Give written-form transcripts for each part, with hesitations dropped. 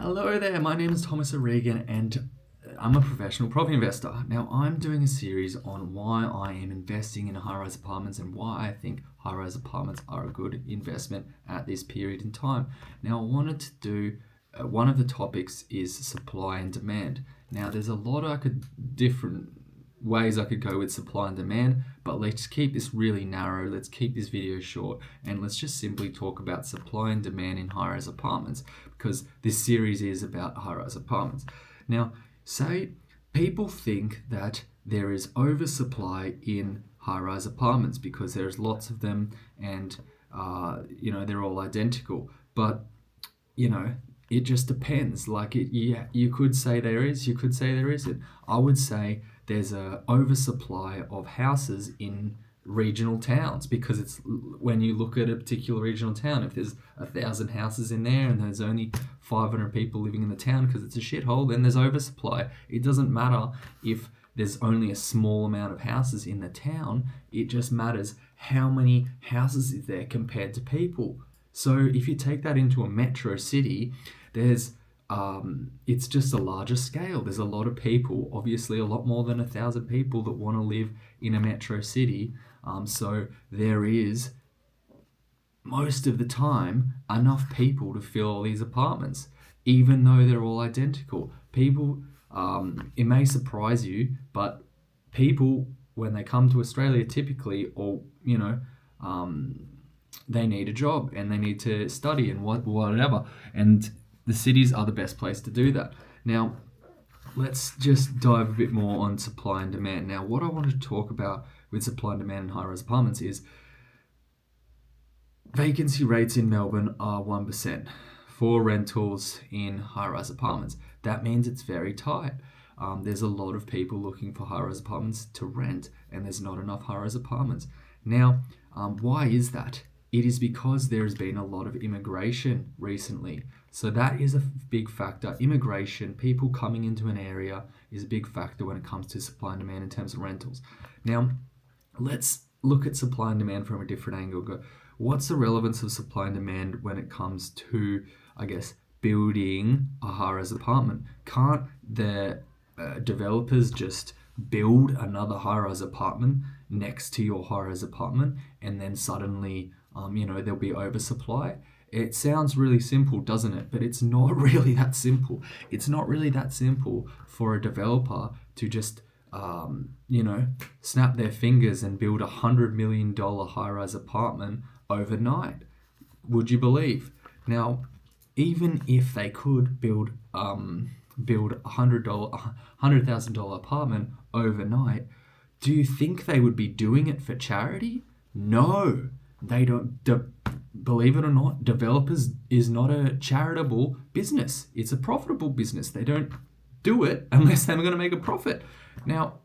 Hello there, my name is Thomas O'Regan and I'm a professional property investor. Now, I'm doing a series on why I am investing in high-rise apartments and why I think high-rise apartments are a good investment at this period in time. Now, I wanted to do one of the topics is supply and demand. Now, there's a lot of different ways I could go with supply and demand, but let's keep this really narrow. Let's keep this video short and let's just simply talk about supply and demand in high-rise apartments because this series is about high-rise apartments. Now, say people think that there is oversupply in high-rise apartments because there's lots of them and they're all identical, but it just depends. You could say there is, you could say there isn't. I would say there's a oversupply of houses in regional towns because it's when you look at a particular regional town, if there's 1,000 houses in there and there's only 500 people living in the town because it's a shithole, then there's oversupply. It doesn't matter if there's only a small amount of houses in the town. It just matters how many houses is there compared to people. So if you take that into a metro city, there's it's just a larger scale. There's a lot of people, obviously a lot more than 1,000 people that want to live in a metro city. So there is, most of the time, enough people to fill all these apartments, even though they're all identical. People, it may surprise you, but people, when they come to Australia, typically, they need a job and they need to study and whatever. And the cities are the best place to do that. Now, let's just dive a bit more on supply and demand. Now, what I wanted to talk about with supply and demand in high-rise apartments is vacancy rates in Melbourne are 1% for rentals in high-rise apartments. That means it's very tight. There's a lot of people looking for high-rise apartments to rent, and there's not enough high-rise apartments. Now, why is that? It is because there has been a lot of immigration recently. So that is a big factor. Immigration, people coming into an area, is a big factor when it comes to supply and demand in terms of rentals. Now, let's look at supply and demand from a different angle. What's the relevance of supply and demand when it comes to, building a high-rise apartment? Can't the developers just build another high-rise apartment next to your high-rise apartment and then suddenly there'll be oversupply? It sounds really simple, doesn't it? But it's not really that simple. It's not really that simple for a developer to just snap their fingers and build $100 million high-rise apartment overnight. Would you believe? Now, even if they could build $100,000 apartment overnight, do you think they would be doing it for charity? No, they don't. Believe it or not, developers is not a charitable business. It's a profitable business. They don't do it unless they're going to make a profit. Now,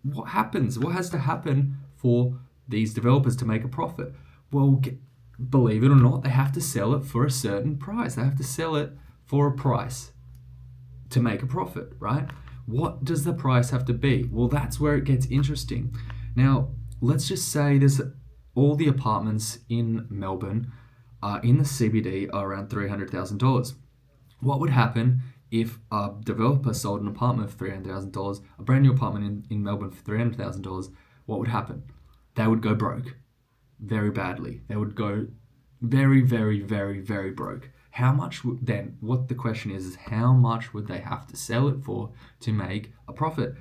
what happens? What has to happen for these developers to make a profit? Well, believe it or not, they have to sell it for a certain price. They have to sell it for a price to make a profit, right? What does the price have to be? Well, that's where it gets interesting. Now, let's just say there's all the apartments in Melbourne in the CBD are around $300,000. What would happen if a developer sold an apartment for $300,000, a brand new apartment in Melbourne for $300,000? What would happen? They would go broke very badly. They would go very, very, very, very broke. How much then? What the question is how much would they have to sell it for to make a profit?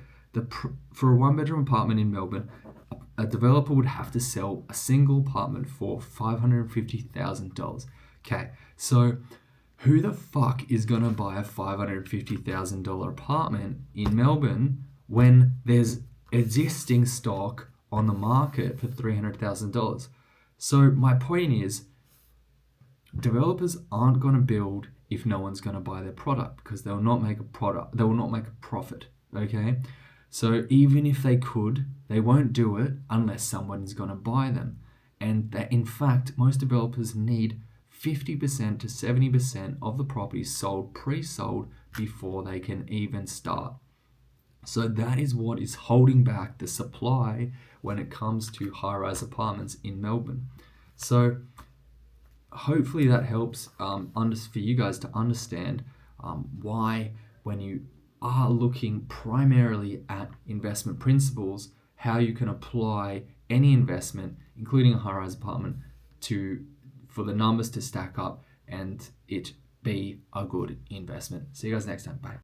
For a one-bedroom apartment in Melbourne, a developer would have to sell a single apartment for $550,000. Okay, so who the fuck is going to buy a $550,000 apartment in Melbourne when there's existing stock on the market for $300,000? So my point is, developers aren't going to build if no one's going to buy their product because they will not make a profit, okay? So even if they could, they won't do it unless someone's going to buy them. And that, in fact, most developers need 50% to 70% of the properties sold pre-sold before they can even start. So that is what is holding back the supply when it comes to high-rise apartments in Melbourne. So hopefully that helps for you guys to understand why, when you are looking primarily at investment principles, how you can apply any investment, including a high-rise apartment, for the numbers to stack up and it be a good investment. See you guys next time. Bye.